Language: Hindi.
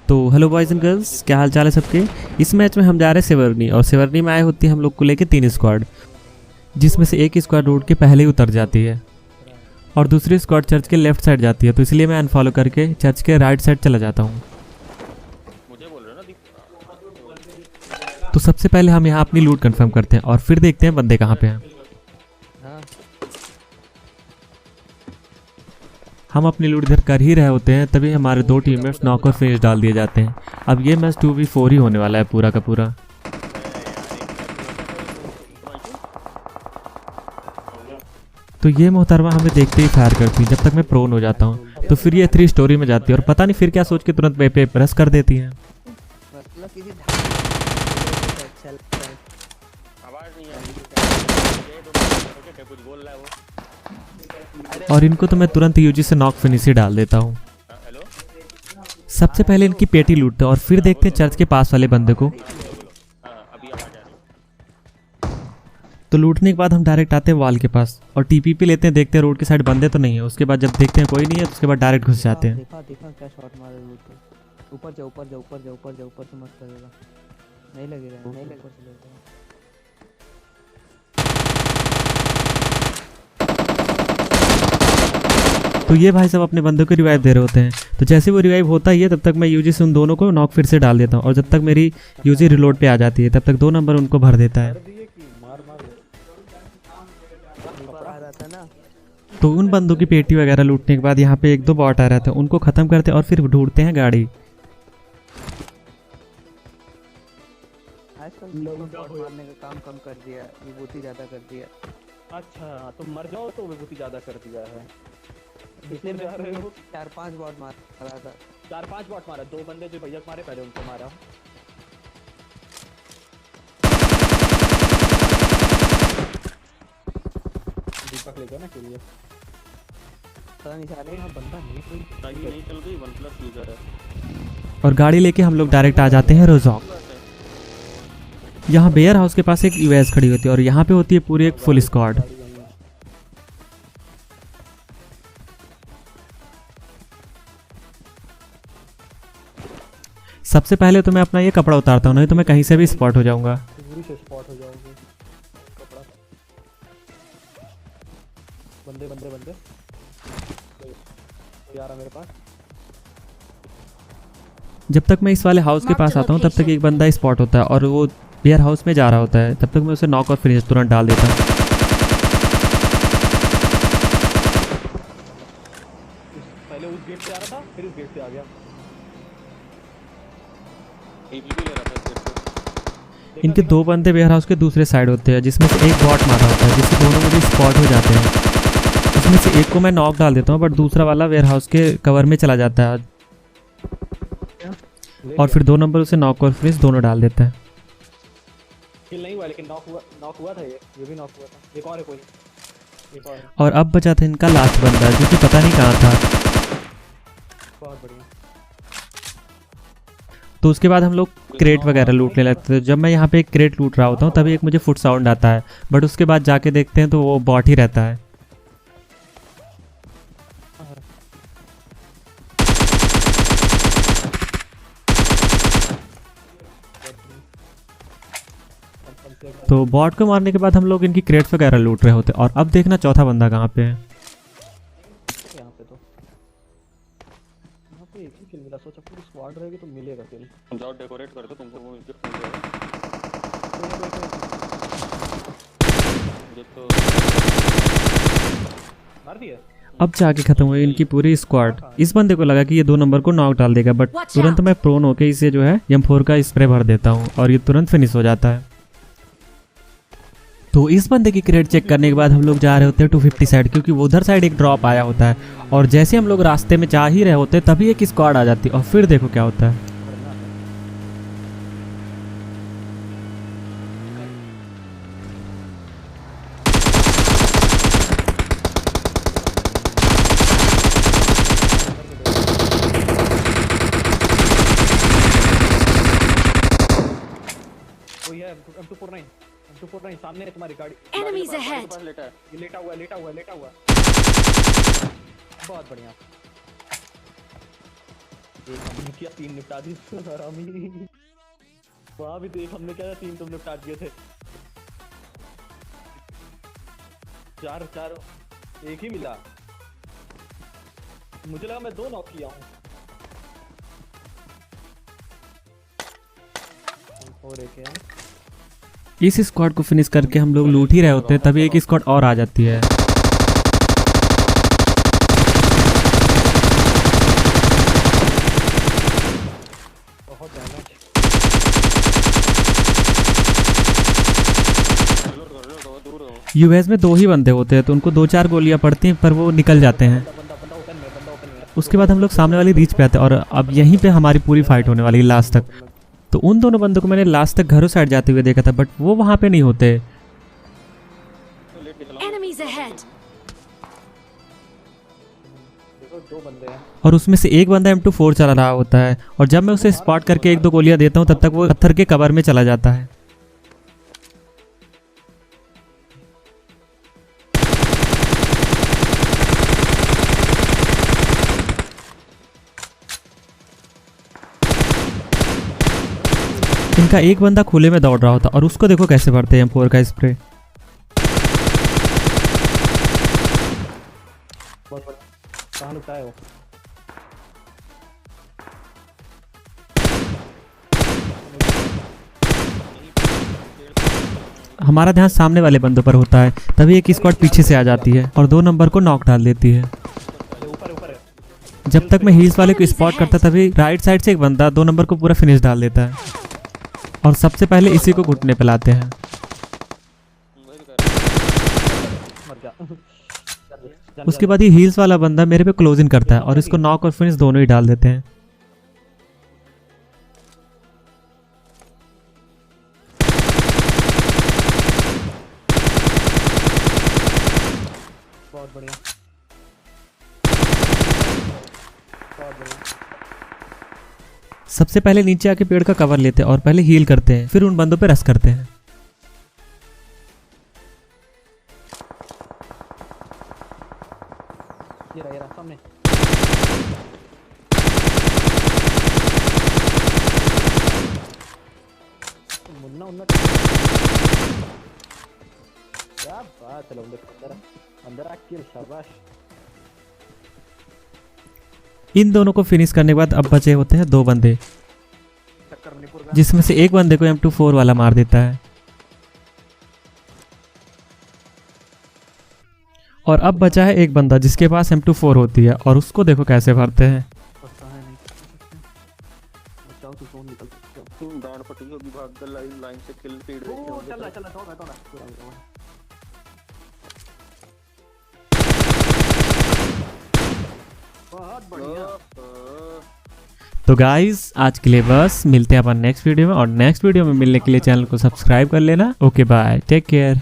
तो हेलो बॉयज़ एंड गर्ल्स, क्या हाल चाल है सबके। इस मैच में हम जा रहे हैं सेवर्नी, और सेवर्नी में आए होती है हम लोग को लेके 3 स्क्वाड, जिसमें से एक स्क्वाड रोड के पहले ही उतर जाती है और दूसरी स्क्वाड चर्च के लेफ्ट साइड जाती है। तो इसलिए मैं अनफॉलो करके चर्च के राइट साइड चला जाता हूँ। तो सबसे पहले हम यहाँ अपनी लूट कंफर्म करते हैं और फिर देखते हैं बंदे कहाँ पे हैं। हम अपनी लूट इधर कर ही रहे होते हैं, तभी हमारे 2 टीममेट्स नॉक और फिनिश डाल दिए जाते हैं। अब ये मैच 2v4 ही होने वाला है पूरा का पूरा। तो ये मोहतरमा हमें देखते ही फायर करती है जब तक मैं प्रोन हो जाता हूँ। तो फिर ये 3 स्टोरी में जाती है और पता नहीं फिर क्या सोच के तुरंत पे प्रेस कर देती है। और इनको तो मैं तुरंत यूजी से नॉक फिनिश ही डाल देता हूँ। सबसे पहले इनकी पेटी लूटते हैं और फिर देखते हैं चर्च के पास वाले बंदे को। तो लूटने के बाद हम डायरेक्ट आते हैं वॉल के पास और टीपीपी लेते हैं, देखते हैं रोड के साइड बंदे तो नहीं है। उसके बाद जब देखते हैं कोई नहीं है तो उसके बाद डायरेक्ट घुस जाते हैं। देखा क्या शॉट मारे रोड पे। ऊपर जा ऊपर जा ऊपर जा ऊपर जा, ऊपर से मत करेगा, नहीं लगेगा, नहीं लगेगा। तो ये भाई सब अपने बंदों को रिवाइव दे रहे होते हैं। तो जैसे वो रिवाइव होता ही है तब तक मैं यूजी से उन दोनों को नॉक फिर से डाल देता हूँ और जब तक मेरी यूजी रिलोड पे आ जाती है तब तक 2 नंबर उनको भर देता है। तो उन बंदों की पेटी वगैरह लूटने के बाद यहाँ पे 1-2 बॉट आ रहे थे, उनको खत्म करते हैं और फिर ढूंढते हैं गाड़ी। आजकल लोगों को मारने का काम कम कर दिया, विभूति ज्यादा कर दिया। अच्छा तो मर जाओ तो विभूति ज्यादा कर दिया है। पिछले में 4-5 बॉट मारा था। 4-5 बॉट मारा, 2 बंदे जो भैया मारे पहले उनको मारा। दीपक ले गया ना के लिए पता नहीं साले बंदा नहीं चल रही 1+ यूजर है। और गाड़ी लेके हम लोग डायरेक्ट आ जाते हैं रोजॉक। यहाँ बेयर हाउस के पास एक यूएस खड़ी होती है और यहाँ पे होती है पूरी एक फुल स्क्वाड। सबसे पहले तो मैं अपना ये कपड़ा उतारता हूँ, नहीं तो मैं कहीं से भी स्पॉट हो जाऊंगा। स्पॉट हो जाओगे। कपड़ा बंदे बंदे बंदे यार मेरे पास। जब तक मैं इस वाले हाउस के पास आता हूँ तब तक एक बंदा स्पॉट होता है और वो बेयर हाउस में जा रहा होता है। तब तक मैं उसे नॉक और फिनिश तुरंत डाल देता हूँ। पहले उस गेट से आ रहा था, फिर इस गेट से आ गया। इनके 2 बंदे वेयर हाउस के दूसरे साइड होते हैं, जिसमें से एक बॉट मारा होता है, जिससे दोनों मुझे स्पॉट हो जाते हैं। इसमें से एक को मैं नॉक डाल देता हूँ बट दूसरा वाला वेयर हाउस के कवर में चला जाता है और फिर 2 नंबर उसे नॉक और फिनिश दोनों डाल देता है। किल नहीं हुआ लेकिन नॉक हुआ था। ये भी नॉक हुआ था। एक और है कोई, एक और है। और अब बचा था इनका लास्ट बंदा जो कि पता नहीं कहाँ था। बहुत बढ़िया। तो उसके बाद हम लोग क्रेट वगैरह लूटने लगते थे। जब मैं यहाँ पे एक क्रेट लूट रहा होता हूँ तभी एक मुझे फुट साउंड आता है, बट उसके बाद जाके देखते हैं तो वो बॉट ही रहता है। तो बॉट को मारने के बाद हम लोग इनकी क्रेट्स वगैरह लूट रहे होते और अब देखना चौथा बंदा कहाँ पे है। यहाँ पे एक ही किल मिला। सोचा पूरी स्क्वाड रहेगी तो मिलेगा किल। हम जाओ डेकोरेट कर दो, तुमको वो गिफ्ट मिल जाएगा। तो मार दिया। अब जाके खत्म हुई इनकी पूरी स्क्वाड। इस बंदे को लगा कि ये 2 नंबर को नॉक डाल देगा, बट तुरंत मैं प्रोन होके इसे जो है M4 का स्प्रे भर देता हूँ और ये तुरंत फिनिश हो जाता है। तो इस बंदे की क्रेट चेक करने के बाद हम लोग जा रहे होते हैं 250 साइड, क्योंकि वो उधर साइड एक ड्रॉप आया होता है और जैसे हम लोग रास्ते में जा ही रहे होते हैं तभी एक स्क्वाड आ जाती है और फिर देखो क्या होता है। M249 सामने है तुम्हारी गाड़ी। Enemies ahead. ये लेटा हुआ। बहुत बढ़िया। एक हमने किया 3 निपटा दी हरामी। वहाँ भी तो एक हमने किया था 3 तुम निपटा दिए थे। 4 एक ही मिला। मुझे लगा मैं 2 नॉक किया हूँ। और एक है इस स्क्वाड को फिनिश करके हम लोग लूट ही रहे होते हैं, तभी एक स्क्वाड और आ जाती है। बहुत डैमेज। यूएस में 2 ही बंदे होते हैं, तो उनको 2-4 गोलियां पड़ती हैं, पर वो निकल जाते हैं। बंदा ओपन में। उसके बाद हम लोग सामने वाली रीच पे आते हैं और अब यहीं पे हमारी पूरी फाइट होने वाली है लास्ट तक। तो उन दोनों बंदों को मैंने लास्ट तक घरों साइड जाते हुए देखा था, बट वो वहाँ पे नहीं होते। Enemies ahead! देखो 2 बंदे हैं। और उसमें से एक बंदा M24 चला रहा होता है, और जब मैं उसे स्पॉट करके 1-2 गोलियां देता हूँ, तब तक वो पत्थर के कवर में चला जाता है। इनका एक बंदा खुले में दौड़ रहा होता, और उसको देखो कैसे भरते हैं M4 का स्प्रे। कहाँ लुकता है वो? हमारा ध्यान सामने वाले बंदों पर होता है, तभी एक स्क्वाड पीछे से आ जाती है और 2 नंबर को नॉक डाल देती है। ऊपर है। जब तक मैं हील्स वाले को स्पॉट करता, तभी राइट साइड से एक बंदा 2 नंबर को पूरा फिनिश डाल देता है, और सबसे पहले इसी को घुटने पे लाते हैं। मर जा। उसके बाद ये हील्स वाला बंदा मेरे पे क्लोजिंग करता है, और इसको नॉक और फिनिश दोनों ही डाल देते हैं। बहुत बढ़िया। सबसे पहले नीचे आके पेड़ का कवर लेते हैं और पहले हील करते हैं, फिर उन बंदों पे रश करते हैं। ये रहा सामने। मुन्ना क्या बात है। अंदर आ किल, शाबाश। इन दोनों को फिनिश करने के बाद अब बचे होते हैं 2 बंदे, टक्कर मणिपुर का। जिसमें से एक बंदे को M24 वाला मार देता है। और अब बचा है एक बंदा जिसके पास M24 होती है, और उसको देखो कैसे भरते हैं। पता है नहीं बचाओ तो फोन निकल सकते हो। तू डांड पट्टी होगी, भाग गल लाइन से किल फीड ओ चल रहा तो बहुत बढ़िया। तो गाइस आज के लिए बस, मिलते हैं अपन नेक्स्ट वीडियो में, और नेक्स्ट वीडियो में मिलने के लिए चैनल को सब्सक्राइब कर लेना। Okay bye, take care.